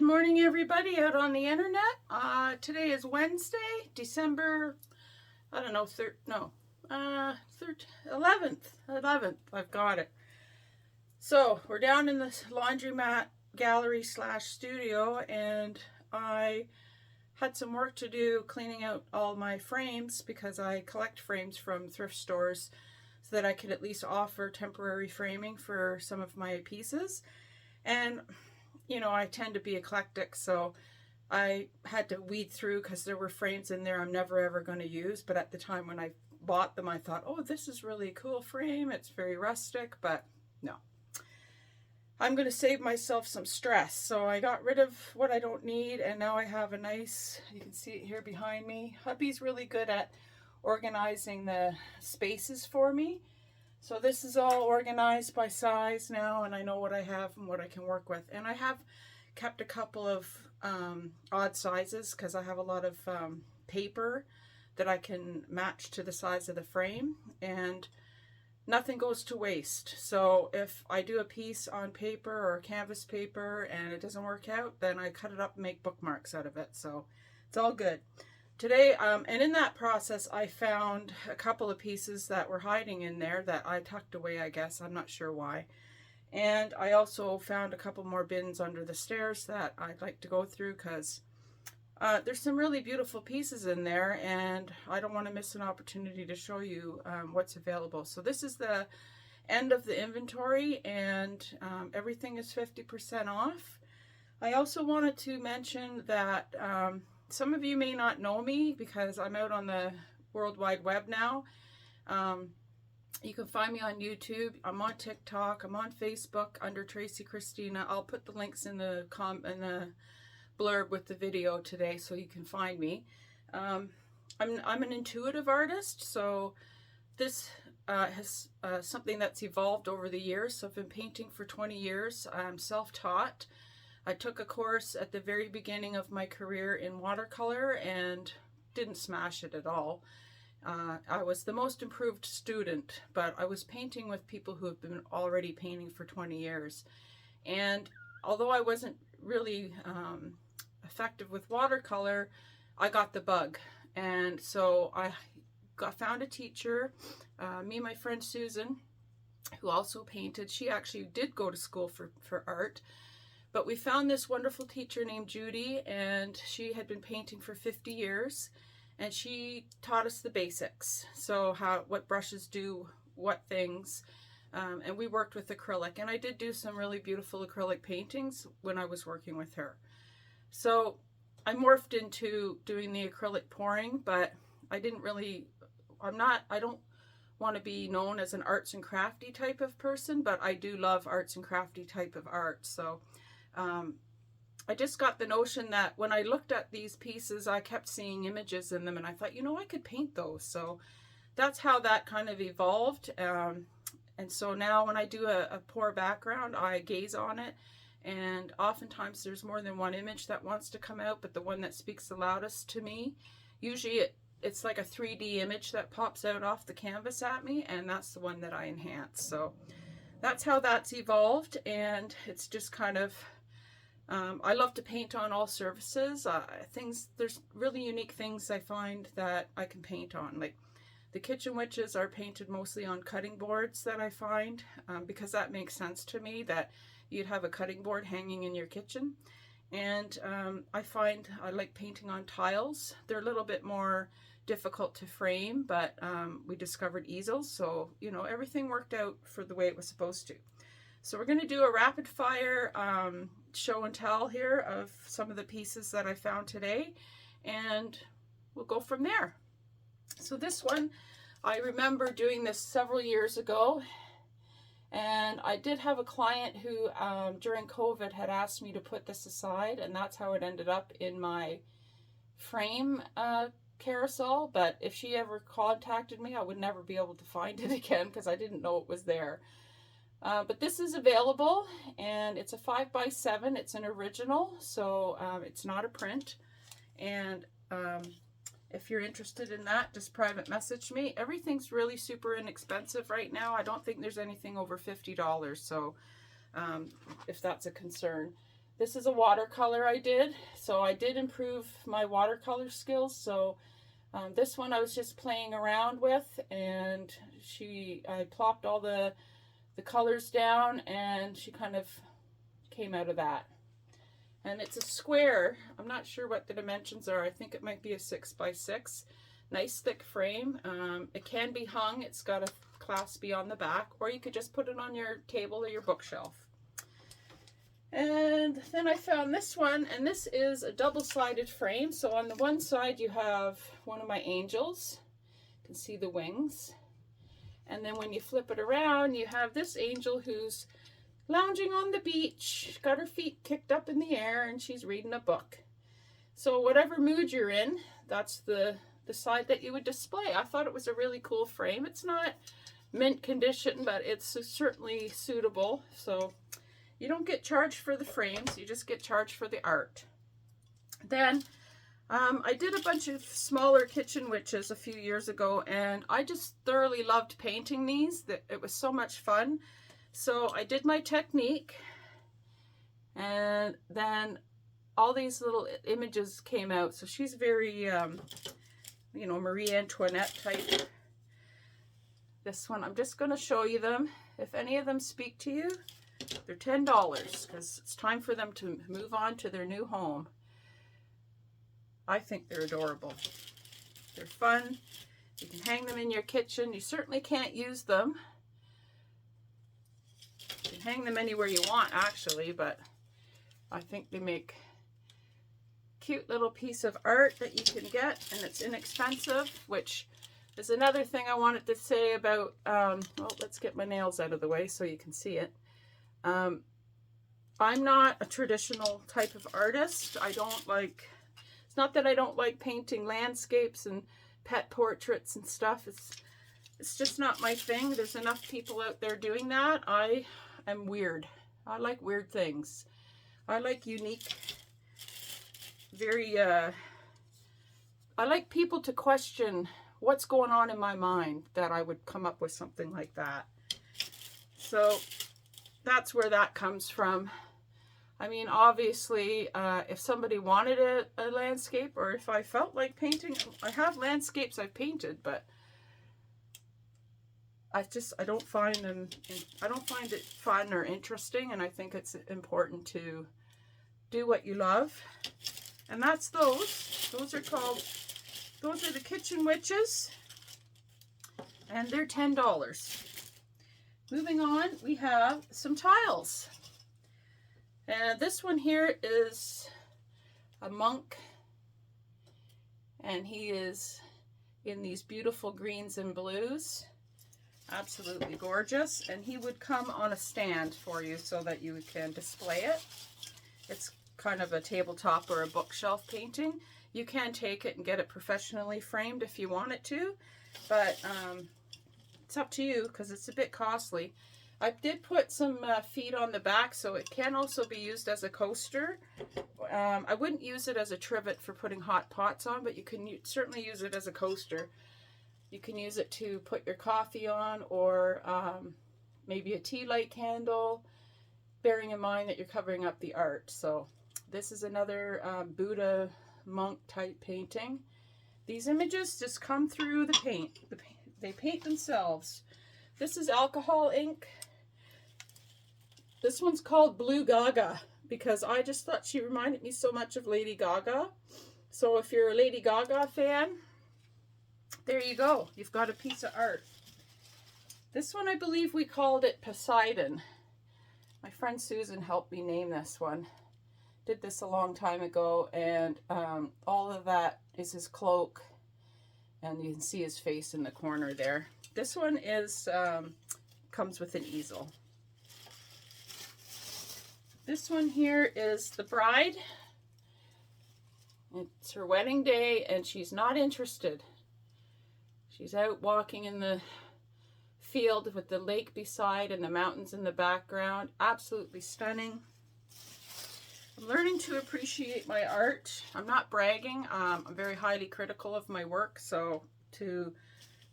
morning, everybody out on the internet. Today is Wednesday, December, I don't know, 11th. I've got it. So we're down in the laundromat gallery / studio, and I had some work to do cleaning out all my frames because I collect frames from thrift stores so that I could at least offer temporary framing for some of my pieces. And you know, I tend to be eclectic, so I had to weed through because there were frames in there I'm never ever going to use. But at the time when I bought them, I thought, oh, this is really a cool frame. It's very rustic, but no. I'm going to save myself some stress. So I got rid of what I don't need, and now I have a nice, you can see it here behind me. Hubby's really good at organizing the spaces for me. So this is all organized by size now, and I know what I have and what I can work with. And I have kept a couple of odd sizes because I have a lot of paper that I can match to the size of the frame, and nothing goes to waste. So if I do a piece on paper or canvas paper and it doesn't work out, then I cut it up and make bookmarks out of it. So it's all good. Today, and in that process, I found a couple of pieces that were hiding in there that I tucked away, I guess. I'm not sure why. And I also found a couple more bins under the stairs that I'd like to go through because there's some really beautiful pieces in there, and I don't want to miss an opportunity to show you what's available. So this is the end of the inventory, and everything is 50% off. I also wanted to mention that some of you may not know me because I'm out on the World Wide Web now. You can find me on YouTube. I'm on TikTok. I'm on Facebook under Tracy Christina. I'll put the links in the blurb with the video today so you can find me. I'm an intuitive artist, so this has something that's evolved over the years. So I've been painting for 20 years. I'm self-taught. I took a course at the very beginning of my career in watercolor and didn't smash it at all. I was the most improved student, but I was painting with people who have been already painting for 20 years. And although I wasn't really effective with watercolor, I got the bug. And so I found a teacher, me and my friend Susan, who also painted. She actually did go to school for art. But we found this wonderful teacher named Judy, and she had been painting for 50 years, and she taught us the basics. So what brushes do what things, and we worked with acrylic. And I did do some really beautiful acrylic paintings when I was working with her. So I morphed into doing the acrylic pouring, but I don't want to be known as an arts and crafty type of person, but I do love arts and crafty type of art. So I just got the notion that when I looked at these pieces, I kept seeing images in them, and I thought, you know, I could paint those. So that's how that kind of evolved. And so now when I do a pour background, I gaze on it, and oftentimes there's more than one image that wants to come out, but the one that speaks the loudest to me, usually it's like a 3D image that pops out off the canvas at me, and that's the one that I enhance. So that's how that's evolved, and it's just kind of I love to paint on all surfaces. There's really unique things I find that I can paint on. Like the Kitchen Witches are painted mostly on cutting boards that I find, because that makes sense to me that you'd have a cutting board hanging in your kitchen. And I find I like painting on tiles. They're a little bit more difficult to frame, but we discovered easels, so you know, everything worked out for the way it was supposed to. So we're going to do a rapid fire show and tell here of some of the pieces that I found today, and we'll go from there. So this one, I remember doing this several years ago, and I did have a client who during COVID had asked me to put this aside, and that's how it ended up in my frame carousel. But if she ever contacted me, I would never be able to find it again because I didn't know it was there. But this is available, and it's a 5x7. It's an original, so it's not a print. And if you're interested in that, just private message me. Everything's really super inexpensive right now. I don't think there's anything over $50, so if that's a concern. This is a watercolor I did, so I did improve my watercolor skills. So this one I was just playing around with, and I plopped all the colors down, and she kind of came out of that. And it's a square. I'm not sure what the dimensions are. I think it might be a 6x6. Nice thick frame. It can be hung. It's got a clasp on the back, or you could just put it on your table or your bookshelf. And then I found this one, and this is a double-sided frame. So on the one side you have one of my angels. You can see the wings. And then when you flip it around, you have this angel who's lounging on the beach, got her feet kicked up in the air, and she's reading a book. So whatever mood you're in, that's the side that you would display. I thought it was a really cool frame. It's not mint condition, but it's certainly suitable. So you don't get charged for the frames, you just get charged for the art. Then I did a bunch of smaller kitchen witches a few years ago, and I just thoroughly loved painting these. It was so much fun. So I did my technique, and then all these little images came out. So she's very, you know, Marie Antoinette type. This one, I'm just going to show you them. If any of them speak to you, they're $10 because it's time for them to move on to their new home. I think they're adorable. They're fun. You can hang them in your kitchen. You certainly can't use them. You can hang them anywhere you want, actually, but I think they make a cute little piece of art that you can get, and it's inexpensive, which is another thing I wanted to say about, well, let's get my nails out of the way so you can see it. I'm not a traditional type of artist. I don't like, it's not that I don't like painting landscapes and pet portraits and stuff. It's just not my thing. There's enough people out there doing that. I am weird. I like weird things. I like unique, very, I like people to question what's going on in my mind that I would come up with something like that. So that's where that comes from. I mean, obviously, if somebody wanted a landscape, or if I felt like painting, I have landscapes I've painted, but I don't find them, I don't find it fun or interesting, and I think it's important to do what you love. And that's those. Those are called, those are the Kitchen Witches, and they're $10. Moving on, we have some tiles. And this one here is a monk, and he is in these beautiful greens and blues. Absolutely gorgeous. And he would come on a stand for you so that you can display it. It's kind of a tabletop or a bookshelf painting. You can take it and get it professionally framed if you want it to, but it's up to you because it's a bit costly. I did put some feet on the back, so it can also be used as a coaster. I wouldn't use it as a trivet for putting hot pots on, but you can certainly use it as a coaster. You can use it to put your coffee on, or maybe a tea light candle, bearing in mind that you're covering up the art. So this is another Buddha monk type painting. These images just come through the paint. They paint themselves. This is alcohol ink. This one's called Blue Gaga because I just thought she reminded me so much of Lady Gaga. So if you're a Lady Gaga fan, there you go. You've got a piece of art. This one, I believe we called it Poseidon. My friend Susan helped me name this one. Did this a long time ago, and all of that is his cloak, and you can see his face in the corner there. This one is comes with an easel. This one here is the bride. It's her wedding day, and she's not interested. She's out walking in the field with the lake beside and the mountains in the background. Absolutely stunning. I'm learning to appreciate my art. I'm not bragging. I'm very highly critical of my work, so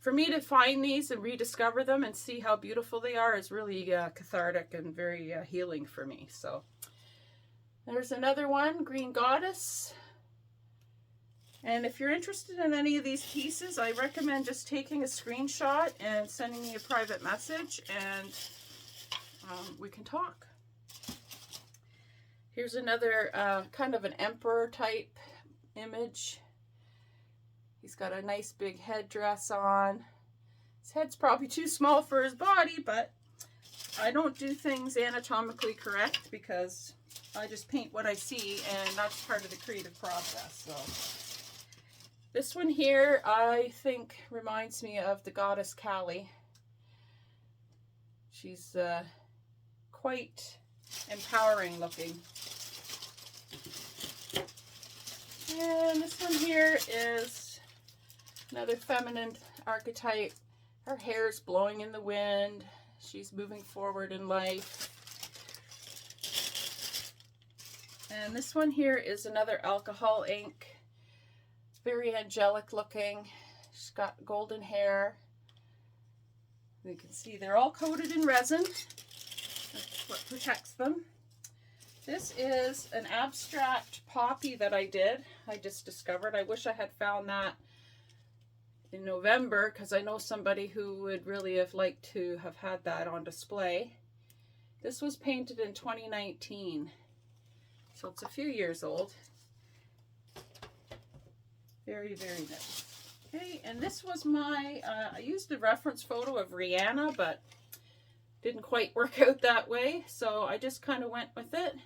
for me to find these and rediscover them and see how beautiful they are is really cathartic and very healing for me. So There's another one, Green Goddess. And if you're interested in any of these pieces, I recommend just taking a screenshot and sending me a private message, and we can talk. Here's another kind of an emperor type image. He's got a nice big headdress on. His head's probably too small for his body, but I don't do things anatomically correct because I just paint what I see, and that's part of the creative process. So this one here, I think, reminds me of the goddess Kali. She's quite empowering looking. And this one here is another feminine archetype. Her hair's blowing in the wind. She's moving forward in life. And this one here is another alcohol ink. Very angelic looking. She's got golden hair. You can see they're all coated in resin. That's what protects them. This is an abstract poppy that I did. I just discovered. I wish I had found that in November, because I know somebody who would really have liked to have had that on display. This was painted in 2019, so it's a few years old. Very, very nice. Okay, and this was my, I used the reference photo of Rihanna, but didn't quite work out that way, so I just kind of went with it.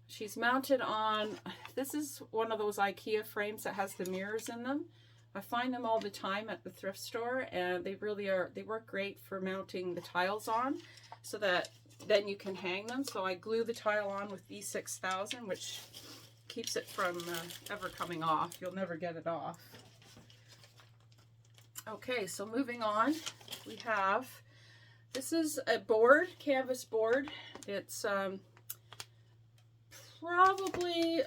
She's mounted on, this is one of those IKEA frames that has the mirrors in them. I find them all the time at the thrift store, and they really are, they work great for mounting the tiles on, so that then you can hang them. So I glue the tile on with E6000, which keeps it from ever coming off. You'll never get it off. Okay, so moving on, we have, this is a board, canvas board. It's probably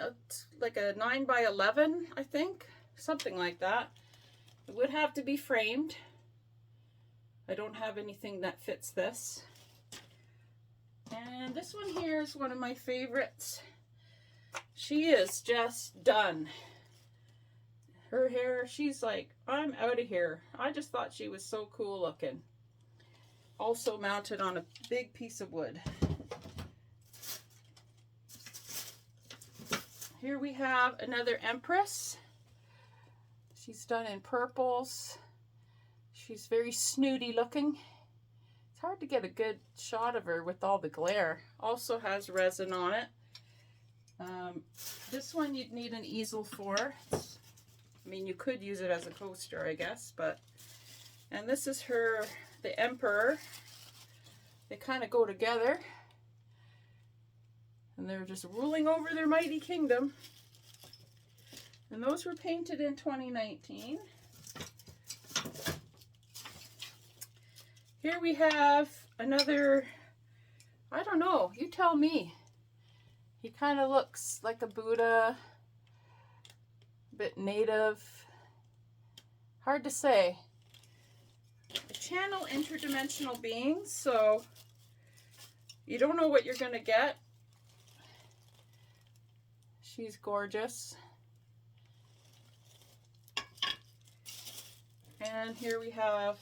like a 9 by 11, I think, something like that. It would have to be framed. I don't have anything that fits this. And this one here is one of my favorites. She is just done. Her hair, she's like, I'm out of here. I just thought she was so cool looking. Also mounted on a big piece of wood. Here we have another Empress. She's done in purples. She's very snooty looking. It's hard to get a good shot of her with all the glare. Also has resin on it. This one you'd need an easel for. I mean, you could use it as a coaster, I guess, but, and this is her, the Emperor. They kind of go together, and they're just ruling over their mighty kingdom. And those were painted in 2019. Here we have another, I don't know, you tell me. He kind of looks like a Buddha, a bit native, hard to say. I channel interdimensional beings, so you don't know what you're going to get. She's gorgeous. And here we have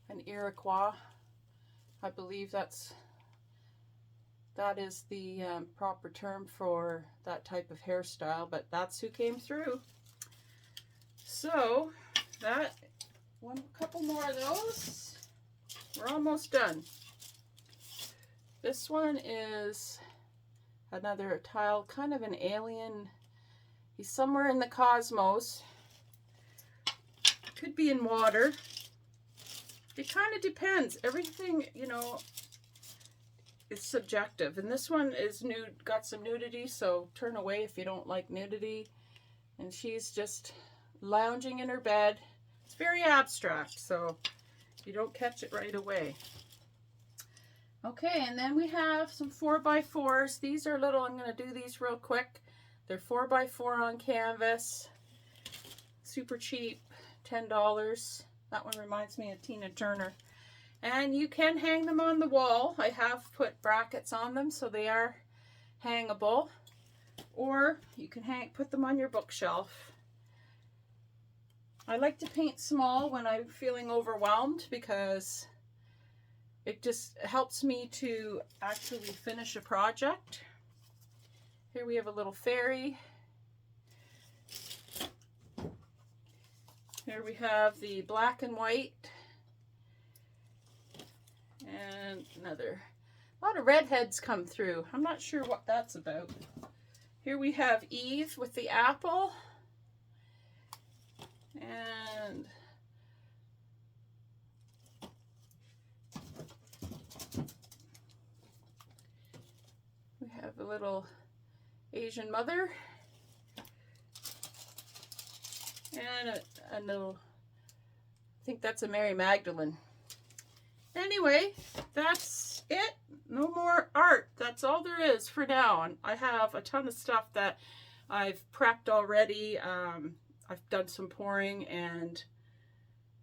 an Iroquois. I believe that is the proper term for that type of hairstyle, but that's who came through. So that one, couple more of those. We're almost done. This one is another tile, kind of an alien. He's somewhere in the cosmos. Could be in water. It kind of depends. Everything, you know, is subjective. And this one is nude, got some nudity, so turn away if you don't like nudity. And she's just lounging in her bed. It's very abstract, so you don't catch it right away. Okay, and then we have some 4x4s. These are little, I'm going to do these real quick. They're 4x4 on canvas. Super cheap, $10. That one reminds me of Tina Turner. And you can hang them on the wall. I have put brackets on them, so they are hangable, or you can put them on your bookshelf. I like to paint small when I'm feeling overwhelmed because it just helps me to actually finish a project. Here we have a little fairy. Here we have the black and white. And another, a lot of redheads come through. I'm not sure what that's about. Here we have Eve with the apple. And we have a little Asian mother. And a little, I think that's a Mary Magdalene. Anyway, that's it. No more art. That's all there is for now. And I have a ton of stuff that I've prepped already. I've done some pouring and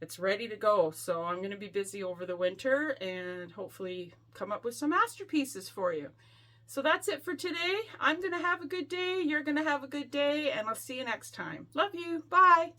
it's ready to go. So I'm going to be busy over the winter and hopefully come up with some masterpieces for you. So that's it for today. I'm going to have a good day. You're going to have a good day, and I'll see you next time. Love you. Bye.